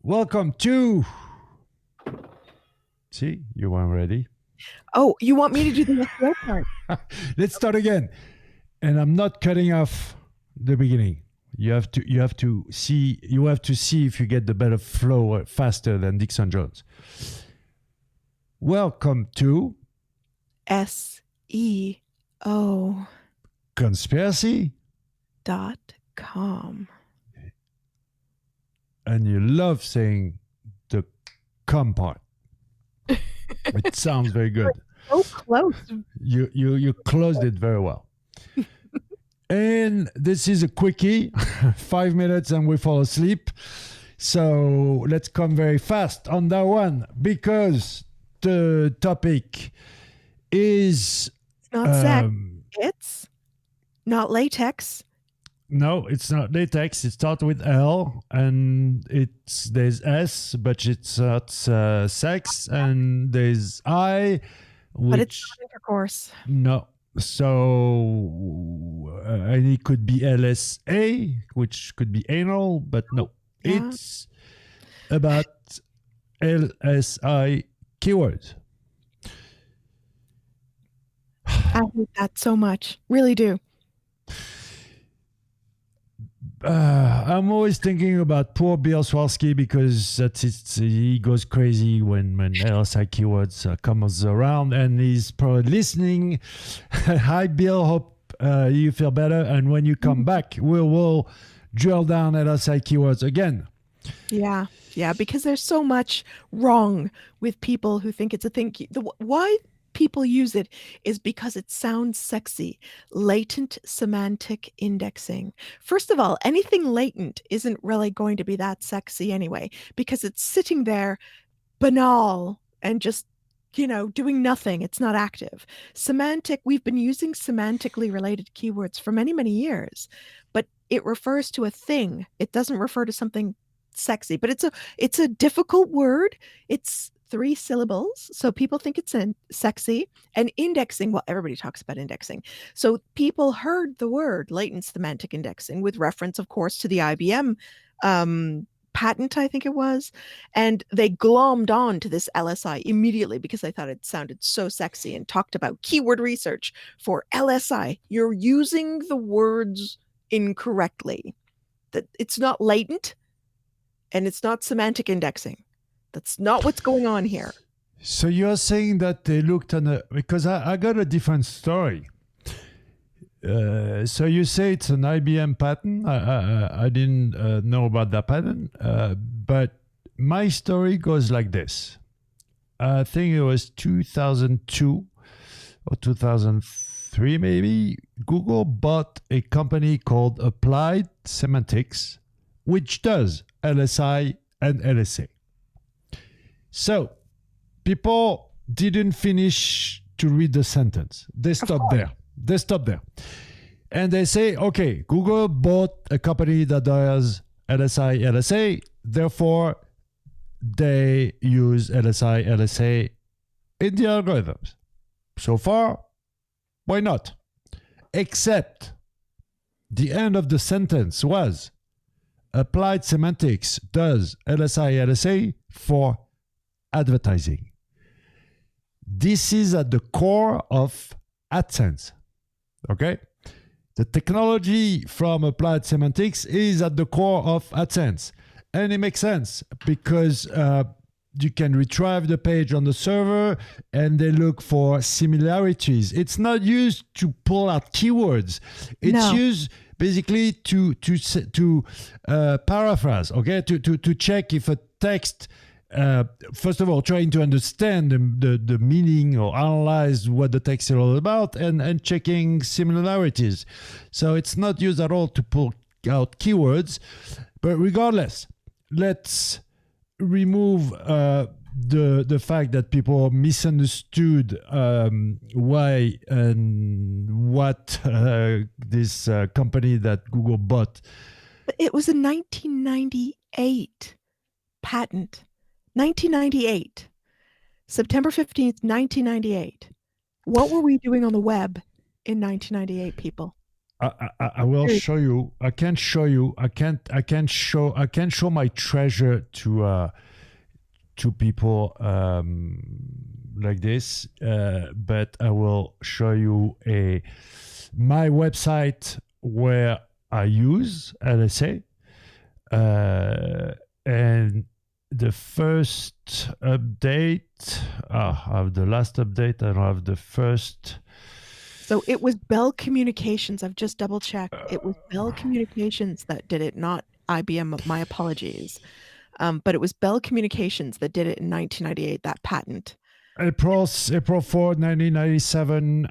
Welcome to. See, you weren't ready. Oh, you want me to do the SEO part? Let's start again. And I'm not cutting off the beginning. You have to see if you get the better flow faster than Dixon Jones. Welcome to SEO.com. Conspiracy.com. And you love saying the com part. It sounds very good. So close. You closed it very well. And this is a quickie, 5 minutes and we fall asleep. So let's come very fast on that one because the topic is... It's not sex. It's not latex. No, it's not latex. It starts with L and there's S, but it's not sex. And there's I, but it's not intercourse. No. So, and it could be LSA, which could be anal, but no. Yeah. It's about LSI keywords. I hate that so much. Really do. I'm always thinking about poor Bill Swarsky because he goes crazy when LSI keywords comes around, and he's probably listening. Hi, Bill. Hope you feel better. And when you come back, we will drill down LSI keywords again. Yeah, because there's so much wrong with people who think it's a thing. Why people use it is because it sounds sexy. Latent semantic indexing. First of all, anything latent isn't really going to be that sexy anyway, because it's sitting there banal and just, doing nothing. It's not active. Semantic, we've been using semantically related keywords for many, many years, but it refers to a thing. It doesn't refer to something sexy, but it's a difficult word. It's 3 syllables, so people think it's sexy. And indexing, well, everybody talks about indexing. So people heard the word latent semantic indexing with reference, of course, to the IBM patent, I think it was, and they glommed on to this LSI immediately because they thought it sounded so sexy and talked about keyword research for LSI. You're using the words incorrectly. That it's not latent and it's not semantic indexing. That's not what's going on here. So you're saying that they looked at because I got a different story. So you say it's an IBM patent. I didn't know about that patent, but my story goes like this. I think it was 2002 or 2003 maybe. Google bought a company called Applied Semantics, which does LSI and LSA. So, people didn't finish to read the sentence. They stopped there. And they say, okay, Google bought a company that does LSI, LSA. Therefore, they use LSI, LSA in the algorithms. So far, why not? Except the end of the sentence was Applied Semantics does LSI, LSA for advertising. This is at the core of AdSense. Okay? The technology from Applied Semantics is at the core of AdSense. And it makes sense because you can retrieve the page on the server and they look for similarities. It's not used to pull out keywords. It's used basically to paraphrase, okay? To check if a text first of all, trying to understand the meaning or analyze what the text is all about and checking similarities. So it's not used at all to pull out keywords. But regardless, let's remove the fact that people misunderstood why and what this company that Google bought. But it was a 1998 patent. 1998, September 15th, 1998. What were we doing on the web in 1998, people? I will show you. I can't show you. I can't show my treasure to people like this. But I will show you my website where I use LSA, and the first update. I have the last update. I don't have the first. So it was Bell Communications. I've just double checked. It was Bell Communications that did it, not IBM. My apologies. But it was Bell Communications that did it in 1998, that patent. April 4, 1997,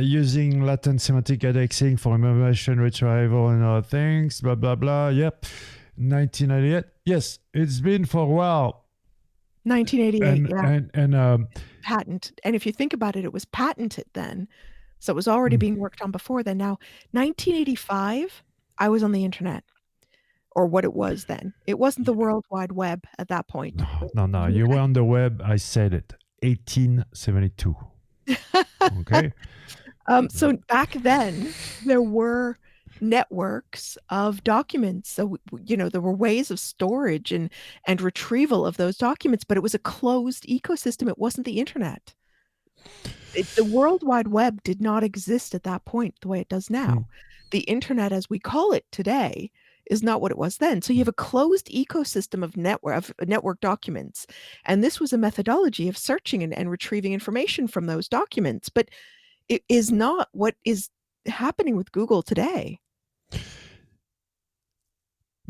using latent semantic indexing for information retrieval and other things, blah, blah, blah. Yep. 1998. Yes, it's been for a while. 1988, and patent. And if you think about it, it was patented then. So it was already being worked on before then. Now, 1985, I was on the internet, or what it was then. It wasn't the World Wide Web at that point. No. You were on the web. I said it. 1872. Okay. So back then, there were networks of documents. So, there were ways of storage and retrieval of those documents, but it was a closed ecosystem. It wasn't the internet. The World Wide Web did not exist at that point the way it does now. The internet, as we call it today, is not what it was then. So you have a closed ecosystem of network documents. And this was a methodology of searching and retrieving information from those documents. But it is not what is happening with Google today.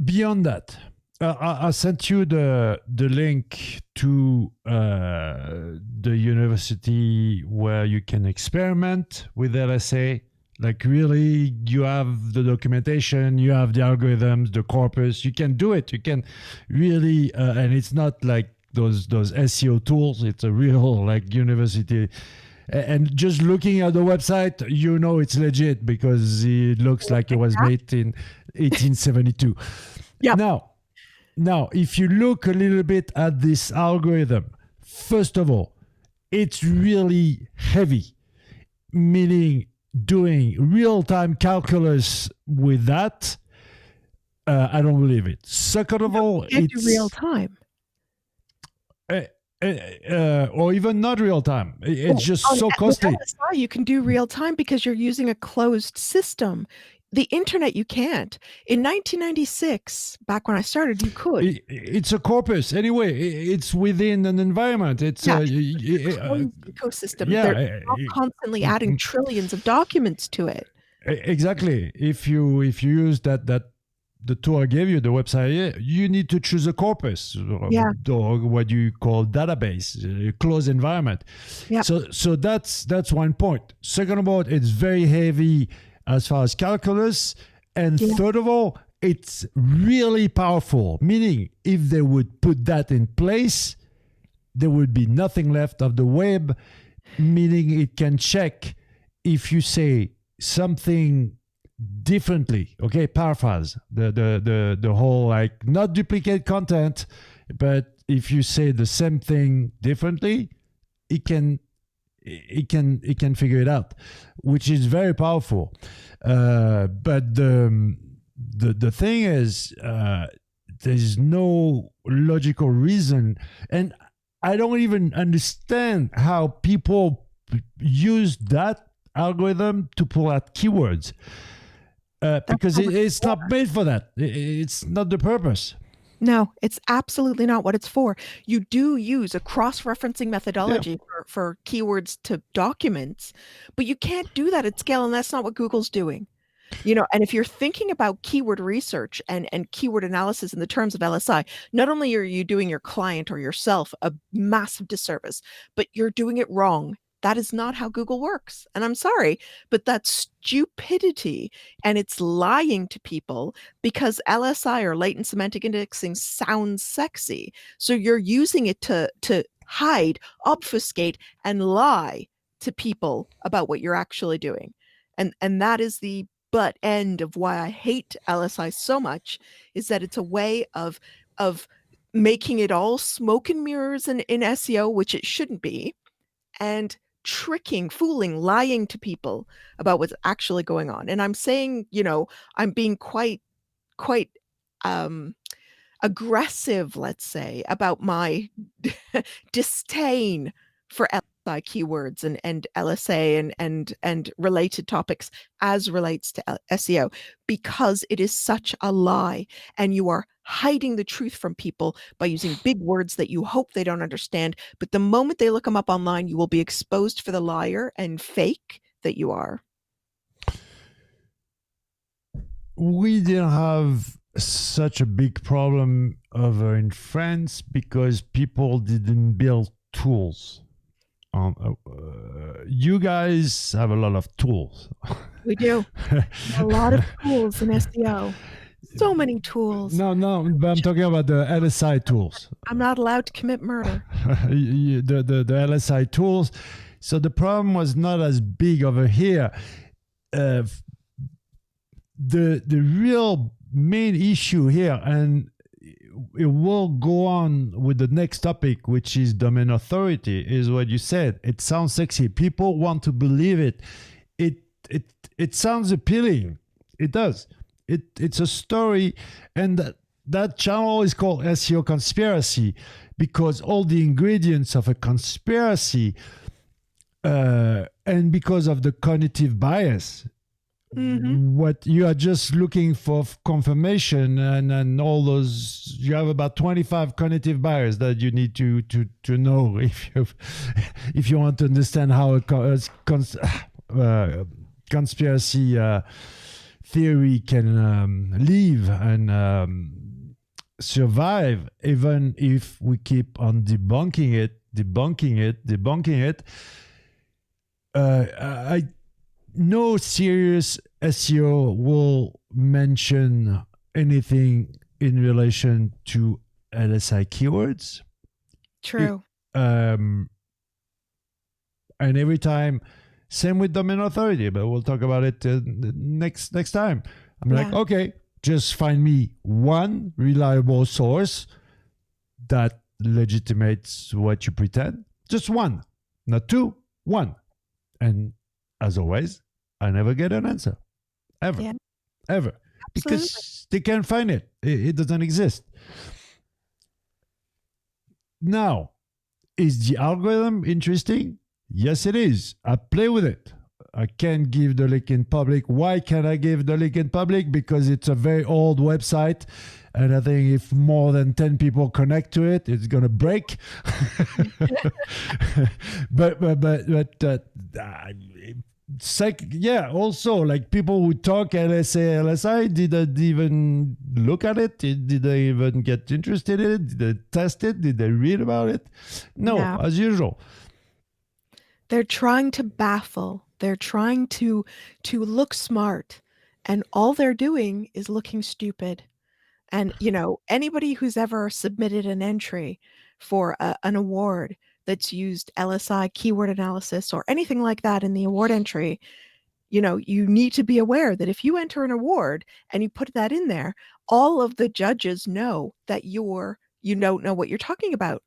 Beyond that, I sent you the link to the university where you can experiment with LSA. Like, really, you have the documentation, you have the algorithms, the corpus. You can do it. You can really, and it's not like those SEO tools. It's a real university. And just looking at the website, it's legit because it looks like it was made in 1872. Yeah. Now, if you look a little bit at this algorithm, first of all, it's really heavy, meaning doing real-time calculus with that, I don't believe it. Second of all, it's real-time. Or even not real-time. It's just so costly. With LSI, you can do real-time because you're using a closed system. The internet, you can't. In 1996, back when I started, you could. It's a corpus. Anyway, it's within an environment. It's a ecosystem. They're constantly adding trillions of documents to it. Exactly. If you use that the tool I gave you, the website, you need to choose a corpus, or what you call database, a closed environment. Yeah. So that's one point. Second of all, it's very heavy as far as calculus. And third of all, it's really powerful, meaning if they would put that in place, there would be nothing left of the web, meaning it can check if you say something differently. Okay, paraphrase the whole, like, not duplicate content, but if you say the same thing differently, it can figure it out, which is very powerful. But the thing is, there's no logical reason, and I don't even understand how people use that algorithm to pull out keywords, because it's not made for that. It's not the purpose. No, it's absolutely not what it's for. You do use a cross-referencing methodology for keywords to documents, but you can't do that at scale, and that's not what Google's doing. And if you're thinking about keyword research and keyword analysis in the terms of LSI, not only are you doing your client or yourself a massive disservice, but you're doing it wrong. That is not how Google works. And I'm sorry, but that's stupidity, and it's lying to people because LSI, or latent semantic indexing, sounds sexy. So you're using it to hide, obfuscate, and lie to people about what you're actually doing. And that is the butt end of why I hate LSI so much, is that it's a way of making it all smoke and mirrors in SEO, which it shouldn't be, and tricking, fooling, lying to people about what's actually going on. And I'm saying, I'm being quite um aggressive, let's say, about my disdain for LSI keywords and LSA and related topics as relates to SEO, because it is such a lie, and you are hiding the truth from people by using big words that you hope they don't understand. But the moment they look them up online, you will be exposed for the liar and fake that you are. We didn't have such a big problem over in France because people didn't build tools. You guys have a lot of tools. We do. A lot of tools in SEO. So many tools. No, but I'm talking about the LSI tools. I'm not allowed to commit murder. the LSI tools. So the problem was not as big over here. The real main issue here, and it will go on with the next topic, which is domain authority, is what you said. It sounds sexy. People want to believe it. It sounds appealing. It does. It's a story, and that channel is called SEO Conspiracy because all the ingredients of a conspiracy, and because of the cognitive bias. Mm-hmm. What you are just looking for confirmation, and all those, you have about 25 cognitive bias that you need to know if you want to understand how a conspiracy theory can live and survive, even if we keep on debunking it. No serious SEO will mention anything in relation to LSI keywords. True. And every time, same with domain authority, but we'll talk about it next time. I'm like, okay, just find me one reliable source that legitimates what you pretend. Just one, not two, one. And as always, I never get an answer. Ever. Yeah. Ever. Absolutely. Because they can't find it. It doesn't exist. Now, is the algorithm interesting? Yes, it is. I play with it. I can't give the link in public. Why can't I give the link in public? Because it's a very old website. And I think if more than 10 people connect to it, it's going to break. Also, like people who talk LSI, did they even look at it? Did they even get interested in it? Did they test it? Did they read about it? No, as usual. They're trying to baffle. They're trying to look smart. And all they're doing is looking stupid. And, anybody who's ever submitted an entry for an award that's used LSI keyword analysis or anything like that in the award entry, you need to be aware that if you enter an award and you put that in there, all of the judges know that you don't know what you're talking about.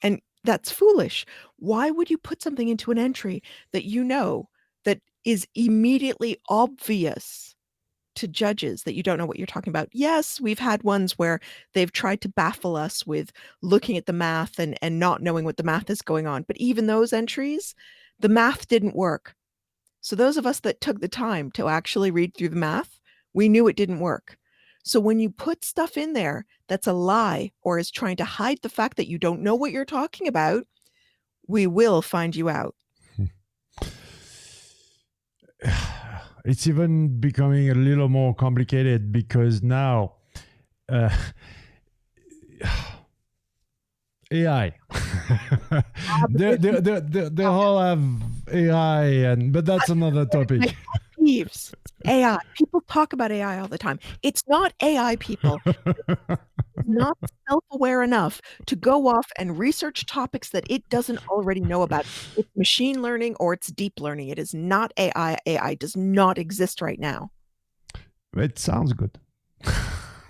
And that's foolish. Why would you put something into an entry that that is immediately obvious to judges that you don't know what you're talking about? Yes, we've had ones where they've tried to baffle us with looking at the math and not knowing what the math is going on. But even those entries, the math didn't work. So those of us that took the time to actually read through the math, we knew it didn't work. So when you put stuff in there that's a lie or is trying to hide the fact that you don't know what you're talking about, we will find you out. It's even becoming a little more complicated because now AI. they all have AI, but that's another topic. Thieves. AI. People talk about AI all the time. It's not AI, people. It's not self-aware enough to go off and research topics that it doesn't already know about. It's machine learning or it's deep learning. It is not AI. AI does not exist right now. It sounds good.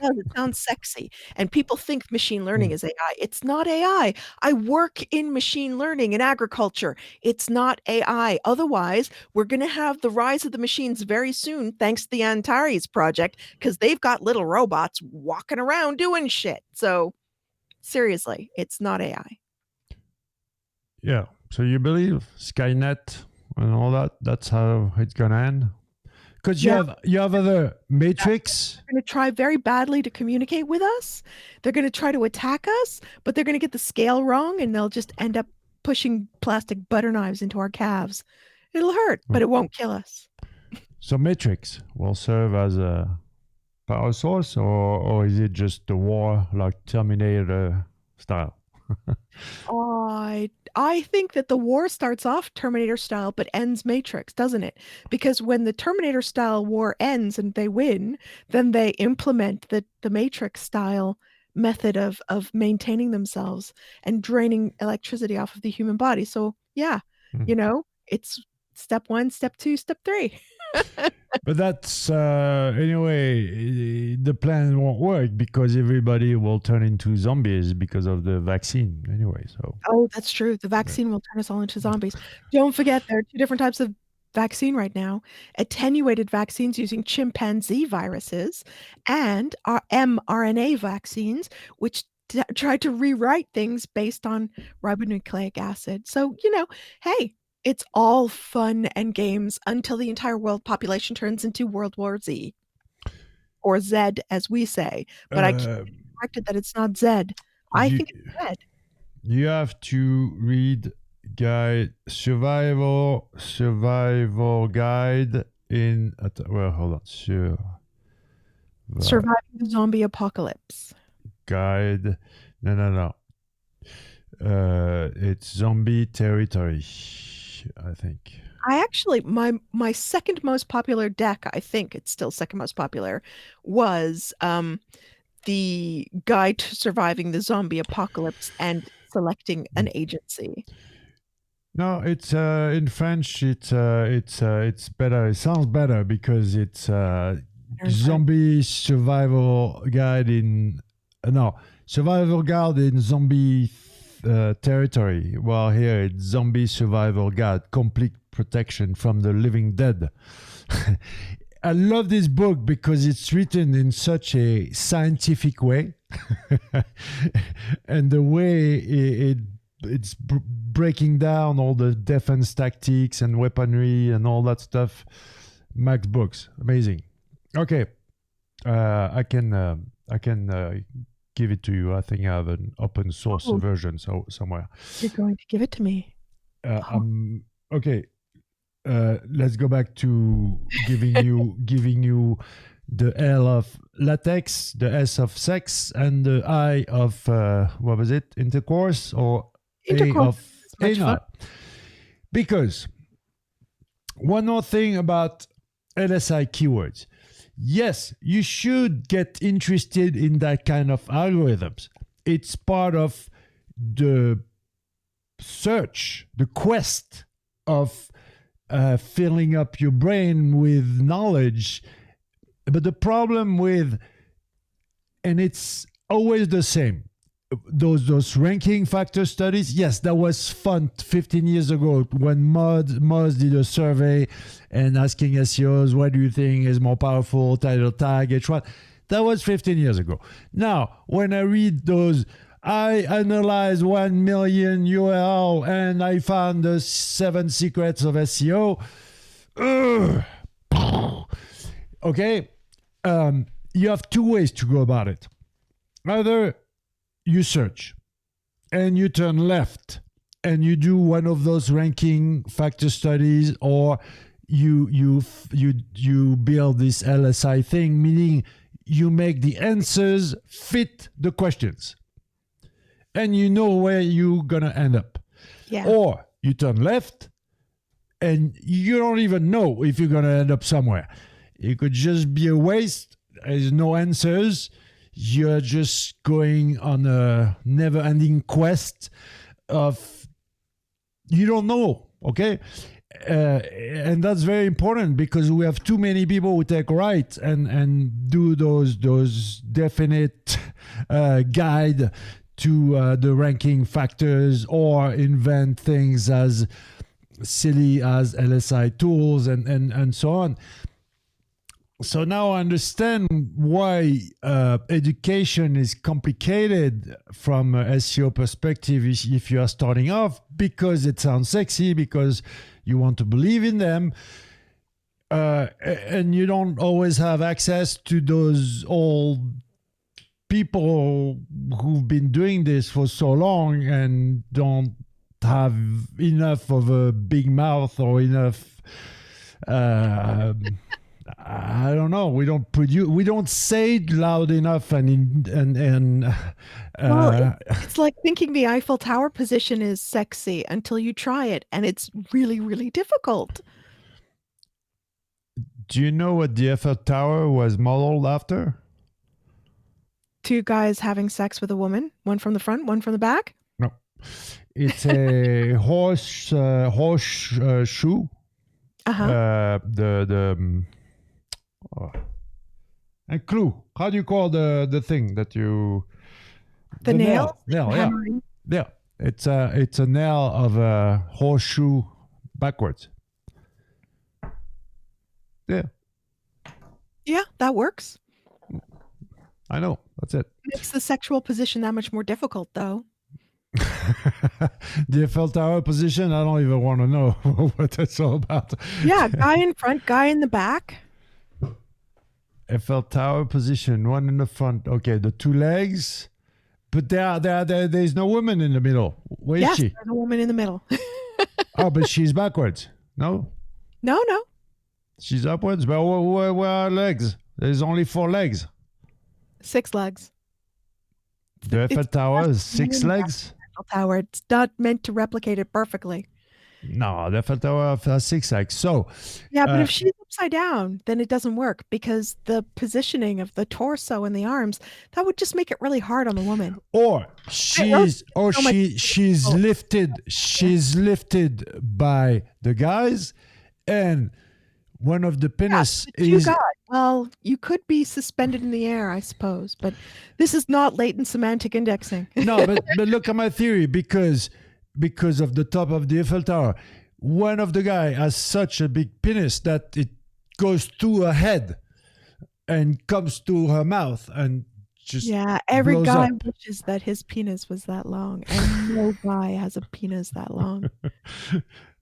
does. It sounds sexy. And people think machine learning is AI. It's not AI. I work in machine learning in agriculture. It's not AI. Otherwise, we're going to have the rise of the machines very soon, thanks to the Antares project, because they've got little robots walking around doing shit. So seriously, it's not AI. Yeah. So you believe Skynet and all that? That's how it's gonna end. Because you have other Matrix. They're going to try very badly to communicate with us. They're going to try to attack us, but they're going to get the scale wrong, and they'll just end up pushing plastic butter knives into our calves. It'll hurt, but it won't kill us. So Matrix will serve as a power source, or is it just the war like Terminator style? I think that the war starts off Terminator style but ends Matrix, doesn't it? Because when the Terminator style war ends and they win, then they implement the Matrix style method of maintaining themselves and draining electricity off of the human body. So yeah, it's step 1, step 2, step 3. But that's anyway, the plan won't work because everybody will turn into zombies because of the vaccine anyway. So that's true. The vaccine will turn us all into zombies. Don't forget, there are 2 different types of vaccine right now: attenuated vaccines using chimpanzee viruses, and our mRNA vaccines, which try to rewrite things based on ribonucleic acid. So hey, it's all fun and games until the entire world population turns into World War Z. Or Z, as we say. But I keep being corrected that it's not Z. I think it's Z. You have to read survival guide in hold on. Surviving the zombie apocalypse. Guide. No. It's zombie territory, I think. I actually, my second most popular deck, I think it's still second most popular, was the Guide to Surviving the Zombie Apocalypse and Selecting an Agency. No, it's in French. It's better. It sounds better because it's zombie survival guide in survival guide in zombie territory. Well, here it's zombie survival guide, complete protection from the living dead. I love this book because it's written in such a scientific way, and the way it's breaking down all the defense tactics and weaponry and all that stuff. Max Books, amazing. Okay, I can give it to you. I think I have an open source version somewhere. You're going to give it to me. Okay. Let's go back to giving you the L of latex, the S of sex, and the I of what was it? Intercourse, or Intercourse. A of anal. Because one more thing about LSI keywords. Yes, you should get interested in that kind of algorithms. It's part of the search, the quest of filling up your brain with knowledge. But the problem with, and it's always the same, those ranking factor studies, yes, that was fun 15 years ago when Moz did a survey and asking SEOs, what do you think is more powerful, title tag, H1? That was 15 years ago. Now, when I read those, I analyzed 1 million URL and I found the 7 secrets of SEO. Okay, you have 2 ways to go about it. Either you search and you turn left and you do one of those ranking factor studies, or you build this LSI thing, meaning you make the answers fit the questions and you know where you're gonna end up. Yeah. Or you turn left and you don't even know if you're gonna end up somewhere. It could just be a waste. There's no answers. You're just going on a never-ending quest of you don't know, okay? and that's very important because we have too many people who take right and do those definite guide to the ranking factors or invent things as silly as LSI tools and so on. So now I understand why education is complicated from a SEO perspective if you are starting off, because it sounds sexy, because you want to believe in them, and you don't always have access to those old people who've been doing this for so long and don't have enough of a big mouth or enough I don't know. We don't say it loud enough, Well, it's like thinking the Eiffel Tower position is sexy until you try it, and it's really, really difficult. Do you know what the Eiffel Tower was modeled after? Two guys having sex with a woman, one from the front, one from the back. No, it's a horse shoe. A clue. How do you call the thing that you? The nail. Yeah. Yeah. It's a nail of a horseshoe backwards. Yeah. Yeah, that works. I know. That's it. Makes the sexual position that much more difficult, though. The Eiffel Tower position, I don't even want to know what that's all about. Yeah, guy in front, guy in the back. Eiffel Tower position, one in the front. Okay, the two legs, but there's no woman in the middle. Where is she? There's a woman in the middle. Oh, but she's backwards. No? No. She's upwards. But where are legs? There's only 4 legs. 6 legs. The Eiffel Tower is 6 legs? Eiffel Tower. It's not meant to replicate it perfectly. No, the Eiffel Tower has 6 legs. So yeah, but if she's upside down, then it doesn't work because the positioning of the torso and the arms, that would just make it really hard on the woman. Or she's lifted by the guys, and one of the penis is. Well, you could be suspended in the air, I suppose, but this is not latent semantic indexing. No, but look at my theory, because of the top of the Eiffel Tower, one of the guy has such a big penis that it goes to her head and comes to her mouth and just every guy up. wishes that his penis was that long, and no guy has a penis that long.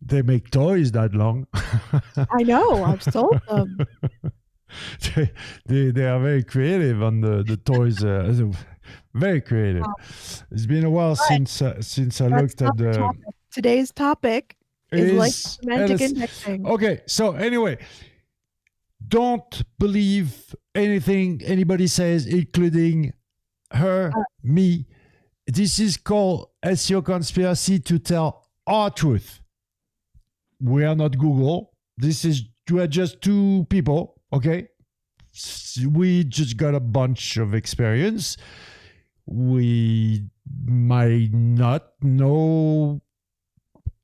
They make toys that long. I know, I've sold them. They are very creative on the toys. Very creative. It's been a while since I looked at the topic. Today's topic is like semantic indexing. Okay, so anyway, don't believe anything anybody says, including her, me. This is called SEO Conspiracy to tell our truth. We are not Google. We're just 2 people. Okay, we just got a bunch of experience. We might not know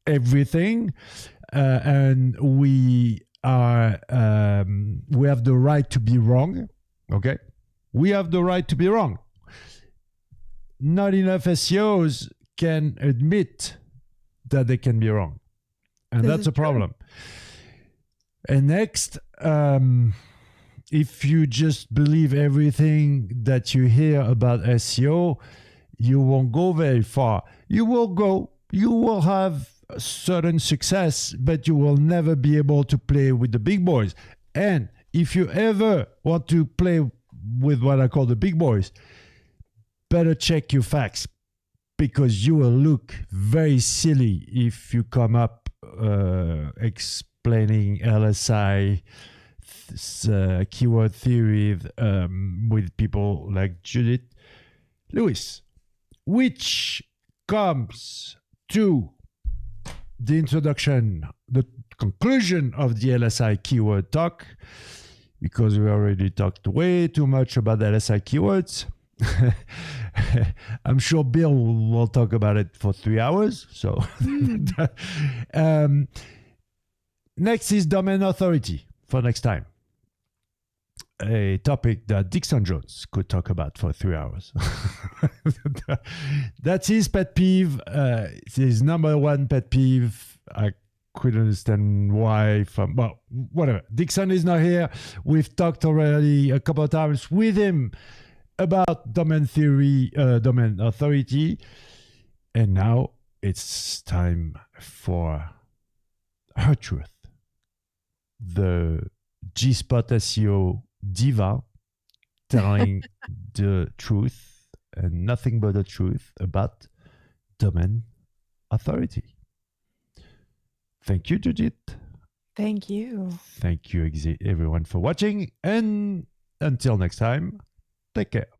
everything, and we have the right to be wrong. Okay, we have the right to be wrong. Not enough SEOs can admit that they can be wrong, and that's a problem. And next, if you just believe everything that you hear about SEO, you won't go very far. You will have certain success, but you will never be able to play with the big boys. And if you ever want to play with what I call the big boys, better check your facts, because you will look very silly if you come up explaining LSI keyword theory with people like Judith Lewis, which comes to the introduction, the conclusion of the LSI keyword talk, because we already talked way too much about LSI keywords. I'm sure Bill will talk about it for 3 hours. So Next is domain authority for next time. A topic that Dixon Jones could talk about for 3 hours. That's his pet peeve. His number one pet peeve. I couldn't understand why. Well, whatever. Dixon is not here. We've talked already a couple of times with him about domain theory, domain authority. And now it's time for her truth. The G-Spot SEO diva telling the truth and nothing but the truth about domain authority. Thank you, Judith. Thank you. Thank you, everyone, for watching. And until next time, take care.